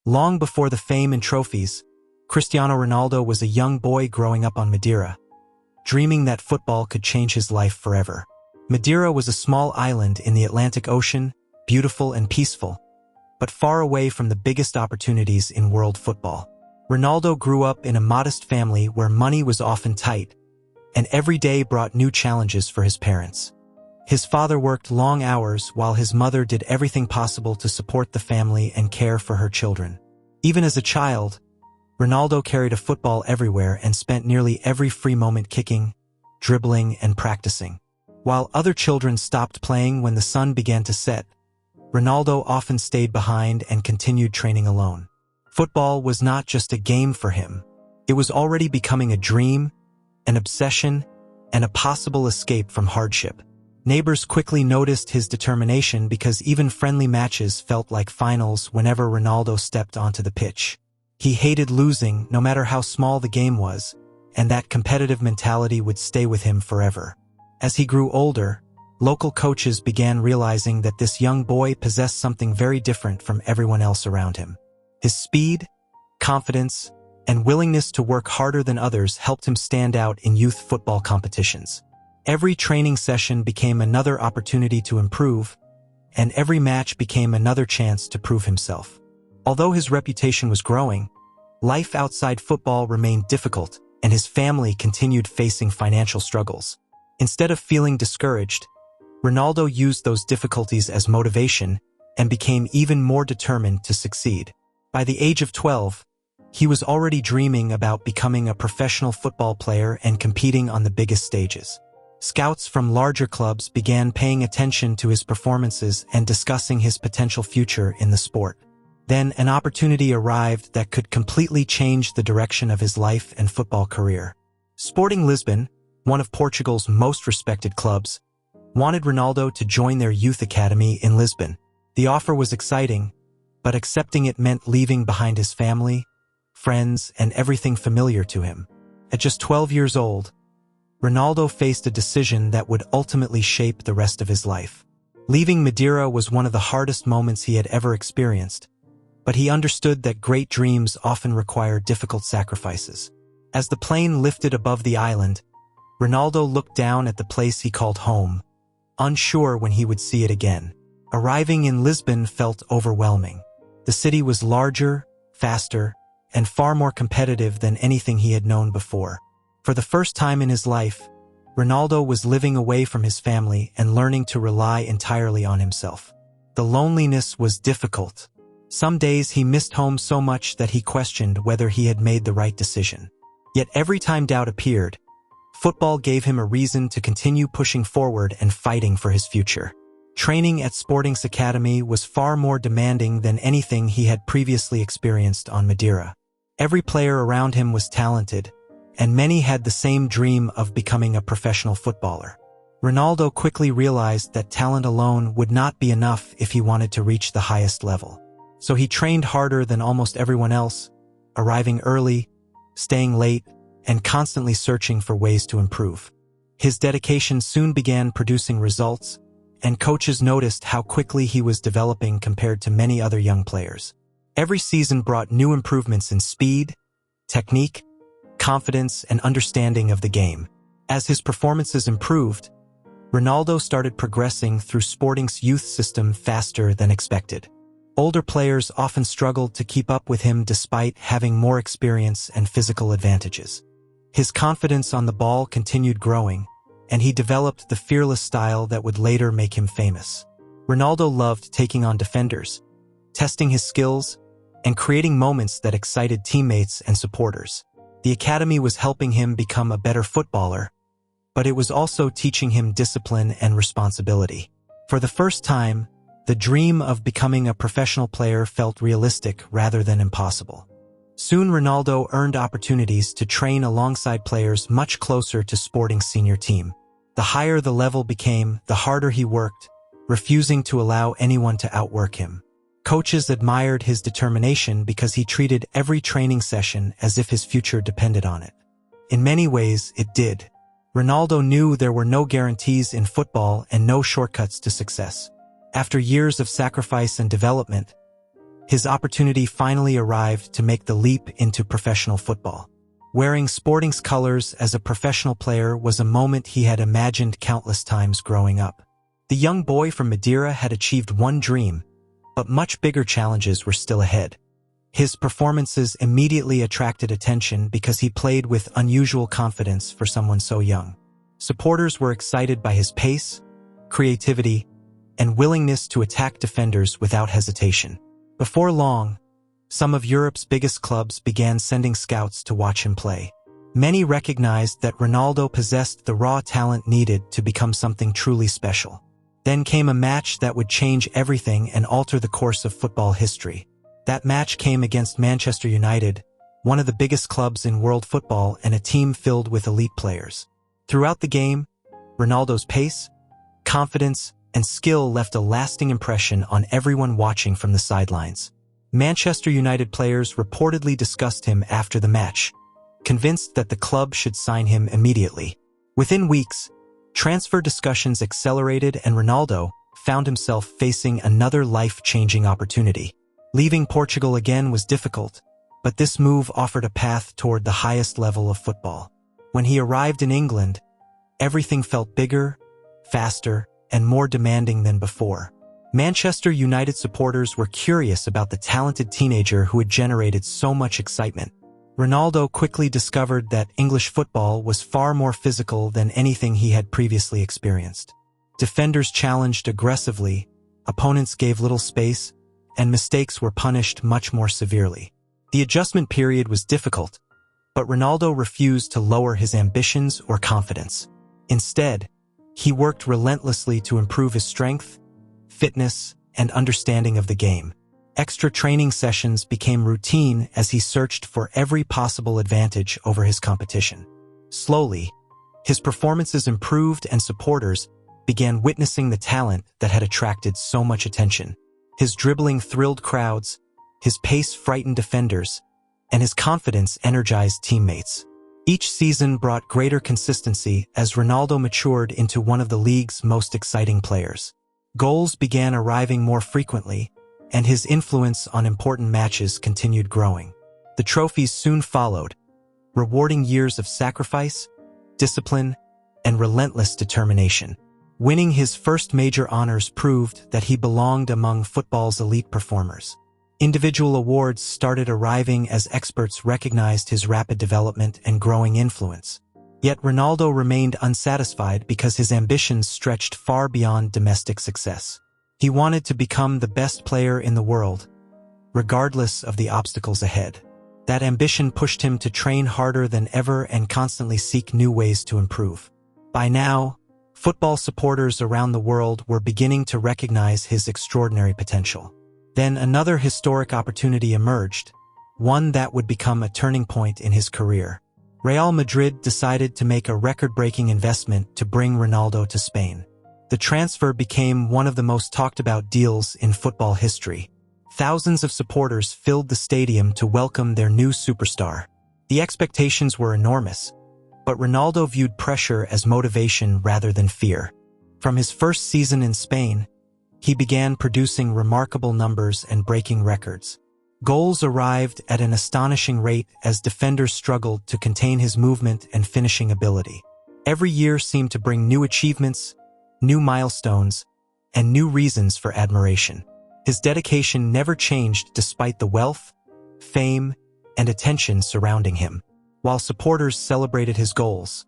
Long before the fame and trophies, Cristiano Ronaldo was a young boy growing up on Madeira, dreaming that football could change his life forever. Madeira was a small island in the Atlantic Ocean, beautiful and peaceful, but far away from the biggest opportunities in world football. Ronaldo grew up in a modest family where money was often tight, and every day brought new challenges for his parents. His father worked long hours while his mother did everything possible to support the family and care for her children. Even as a child, Ronaldo carried a football everywhere and spent nearly every free moment kicking, dribbling, and practicing. While other children stopped playing when the sun began to set, Ronaldo often stayed behind and continued training alone. Football was not just a game for him. It was already becoming a dream, an obsession, and a possible escape from hardship. Neighbors quickly noticed his determination because even friendly matches felt like finals whenever Ronaldo stepped onto the pitch. He hated losing, no matter how small the game was, and that competitive mentality would stay with him forever. As he grew older, local coaches began realizing that this young boy possessed something very different from everyone else around him. His speed, confidence, and willingness to work harder than others helped him stand out in youth football competitions. Every training session became another opportunity to improve, and every match became another chance to prove himself. Although his reputation was growing, life outside football remained difficult, and his family continued facing financial struggles. Instead of feeling discouraged, Ronaldo used those difficulties as motivation and became even more determined to succeed. By the age of 12, he was already dreaming about becoming a professional football player and competing on the biggest stages. Scouts from larger clubs began paying attention to his performances and discussing his potential future in the sport. Then an opportunity arrived that could completely change the direction of his life and football career. Sporting Lisbon, one of Portugal's most respected clubs, wanted Ronaldo to join their youth academy in Lisbon. The offer was exciting, but accepting it meant leaving behind his family, friends, and everything familiar to him. At just 12 years old, Ronaldo faced a decision that would ultimately shape the rest of his life. Leaving Madeira was one of the hardest moments he had ever experienced, but he understood that great dreams often require difficult sacrifices. As the plane lifted above the island, Ronaldo looked down at the place he called home, unsure when he would see it again. Arriving in Lisbon felt overwhelming. The city was larger, faster, and far more competitive than anything he had known before. For the first time in his life, Ronaldo was living away from his family and learning to rely entirely on himself. The loneliness was difficult. Some days he missed home so much that he questioned whether he had made the right decision. Yet every time doubt appeared, football gave him a reason to continue pushing forward and fighting for his future. Training at Sporting's academy was far more demanding than anything he had previously experienced on Madeira. Every player around him was talented, and many had the same dream of becoming a professional footballer. Ronaldo quickly realized that talent alone would not be enough if he wanted to reach the highest level. So he trained harder than almost everyone else, arriving early, staying late, and constantly searching for ways to improve. His dedication soon began producing results, and coaches noticed how quickly he was developing compared to many other young players. Every season brought new improvements in speed, technique, confidence, and understanding of the game. As his performances improved, Ronaldo started progressing through Sporting's youth system faster than expected. Older players often struggled to keep up with him despite having more experience and physical advantages. His confidence on the ball continued growing, and he developed the fearless style that would later make him famous. Ronaldo loved taking on defenders, testing his skills, and creating moments that excited teammates and supporters. The academy was helping him become a better footballer, but it was also teaching him discipline and responsibility. For the first time, the dream of becoming a professional player felt realistic rather than impossible. Soon Ronaldo earned opportunities to train alongside players much closer to Sporting's senior team. The higher the level became, the harder he worked, refusing to allow anyone to outwork him. Coaches admired his determination because he treated every training session as if his future depended on it. In many ways, it did. Ronaldo knew there were no guarantees in football and no shortcuts to success. After years of sacrifice and development, his opportunity finally arrived to make the leap into professional football. Wearing Sporting's colors as a professional player was a moment he had imagined countless times growing up. The young boy from Madeira had achieved one dream, but much bigger challenges were still ahead. His performances immediately attracted attention because he played with unusual confidence for someone so young. Supporters were excited by his pace, creativity, and willingness to attack defenders without hesitation. Before long, some of Europe's biggest clubs began sending scouts to watch him play. Many recognized that Ronaldo possessed the raw talent needed to become something truly special. Then came a match that would change everything and alter the course of football history. That match came against Manchester United, one of the biggest clubs in world football and a team filled with elite players. Throughout the game, Ronaldo's pace, confidence, and skill left a lasting impression on everyone watching from the sidelines. Manchester United players reportedly discussed him after the match, convinced that the club should sign him immediately. Within weeks, transfer discussions accelerated and Ronaldo found himself facing another life-changing opportunity. Leaving Portugal again was difficult, but this move offered a path toward the highest level of football. When he arrived in England, everything felt bigger, faster, and more demanding than before. Manchester United supporters were curious about the talented teenager who had generated so much excitement. Ronaldo quickly discovered that English football was far more physical than anything he had previously experienced. Defenders challenged aggressively, opponents gave little space, and mistakes were punished much more severely. The adjustment period was difficult, but Ronaldo refused to lower his ambitions or confidence. Instead, he worked relentlessly to improve his strength, fitness, and understanding of the game. Extra training sessions became routine as he searched for every possible advantage over his competition. Slowly, his performances improved and supporters began witnessing the talent that had attracted so much attention. His dribbling thrilled crowds, his pace frightened defenders, and his confidence energized teammates. Each season brought greater consistency as Ronaldo matured into one of the league's most exciting players. Goals began arriving more frequently, and his influence on important matches continued growing. The trophies soon followed, rewarding years of sacrifice, discipline, and relentless determination. Winning his first major honors proved that he belonged among football's elite performers. Individual awards started arriving as experts recognized his rapid development and growing influence. Yet Ronaldo remained unsatisfied because his ambitions stretched far beyond domestic success. He wanted to become the best player in the world, regardless of the obstacles ahead. That ambition pushed him to train harder than ever and constantly seek new ways to improve. By now, football supporters around the world were beginning to recognize his extraordinary potential. Then another historic opportunity emerged, one that would become a turning point in his career. Real Madrid decided to make a record-breaking investment to bring Ronaldo to Spain. The transfer became one of the most talked-about deals in football history. Thousands of supporters filled the stadium to welcome their new superstar. The expectations were enormous, but Ronaldo viewed pressure as motivation rather than fear. From his first season in Spain, he began producing remarkable numbers and breaking records. Goals arrived at an astonishing rate as defenders struggled to contain his movement and finishing ability. Every year seemed to bring new achievements, new milestones, and new reasons for admiration. His dedication never changed despite the wealth, fame, and attention surrounding him. While supporters celebrated his goals,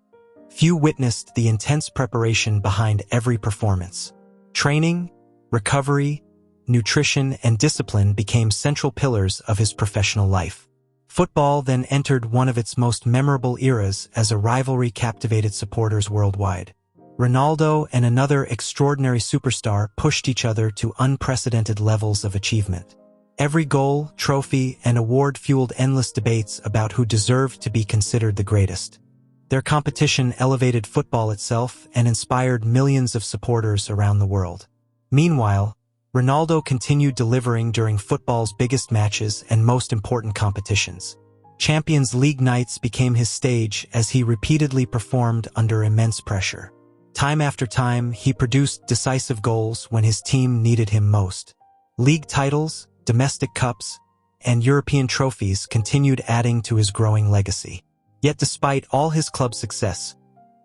few witnessed the intense preparation behind every performance. Training, recovery, nutrition, and discipline became central pillars of his professional life. Football then entered one of its most memorable eras as a rivalry captivated supporters worldwide. Ronaldo and another extraordinary superstar pushed each other to unprecedented levels of achievement. Every goal, trophy, and award fueled endless debates about who deserved to be considered the greatest. Their competition elevated football itself and inspired millions of supporters around the world. Meanwhile, Ronaldo continued delivering during football's biggest matches and most important competitions. Champions League nights became his stage as he repeatedly performed under immense pressure. Time after time, he produced decisive goals when his team needed him most. League titles, domestic cups, and European trophies continued adding to his growing legacy. Yet despite all his club success,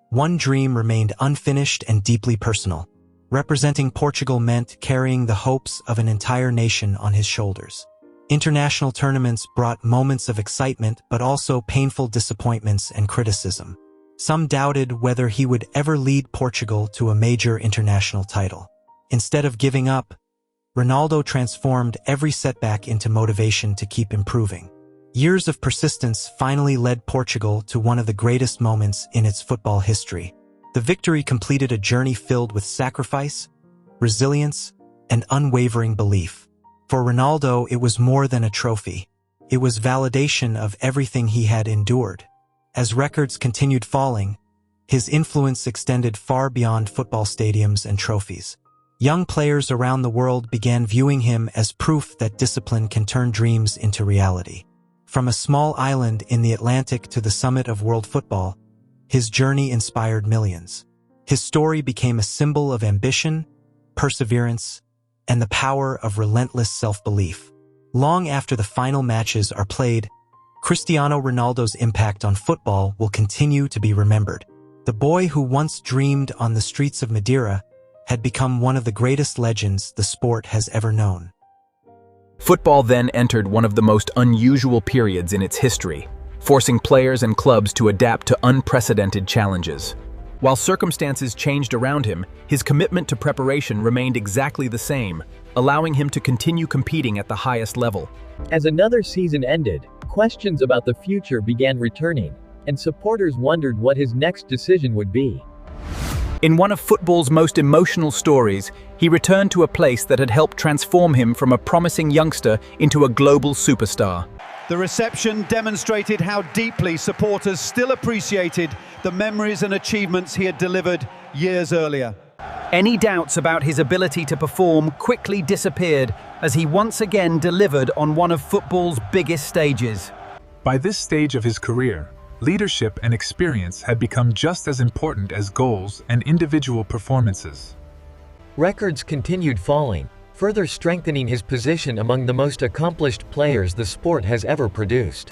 one dream remained unfinished and deeply personal. Representing Portugal meant carrying the hopes of an entire nation on his shoulders. International tournaments brought moments of excitement but also painful disappointments and criticism. Some doubted whether he would ever lead Portugal to a major international title. Instead of giving up, Ronaldo transformed every setback into motivation to keep improving. Years of persistence finally led Portugal to one of the greatest moments in its football history. The victory completed a journey filled with sacrifice, resilience, and unwavering belief. For Ronaldo, it was more than a trophy. It was validation of everything he had endured. As records continued falling, his influence extended far beyond football stadiums and trophies. Young players around the world began viewing him as proof that discipline can turn dreams into reality. From a small island in the Atlantic to the summit of world football, his journey inspired millions. His story became a symbol of ambition, perseverance, and the power of relentless self-belief. Long after the final matches are played, Cristiano Ronaldo's impact on football will continue to be remembered. The boy who once dreamed on the streets of Madeira had become one of the greatest legends the sport has ever known. Football then entered one of the most unusual periods in its history, forcing players and clubs to adapt to unprecedented challenges. While circumstances changed around him, his commitment to preparation remained exactly the same, allowing him to continue competing at the highest level. As another season ended, questions about the future began returning, and supporters wondered what his next decision would be. In one of football's most emotional stories, he returned to a place that had helped transform him from a promising youngster into a global superstar. The reception demonstrated how deeply supporters still appreciated the memories and achievements he had delivered years earlier. Any doubts about his ability to perform quickly disappeared as he once again delivered on one of football's biggest stages. By this stage of his career, leadership and experience had become just as important as goals and individual performances. Records continued falling, further strengthening his position among the most accomplished players the sport has ever produced.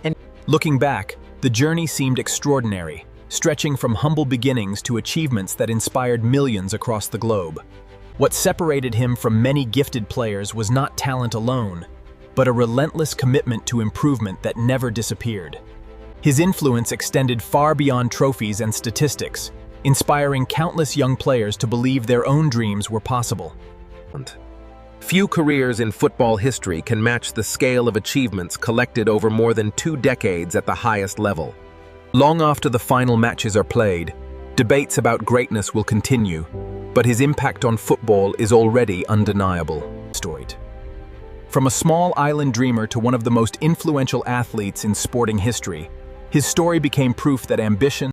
And looking back, the journey seemed extraordinary, stretching from humble beginnings to achievements that inspired millions across the globe. What separated him from many gifted players was not talent alone, but a relentless commitment to improvement that never disappeared. His influence extended far beyond trophies and statistics, inspiring countless young players to believe their own dreams were possible. Few careers in football history can match the scale of achievements collected over more than 2 decades at the highest level. Long after the final matches are played, debates about greatness will continue, but his impact on football is already undeniable. From a small island dreamer to one of the most influential athletes in sporting history, his story became proof that ambition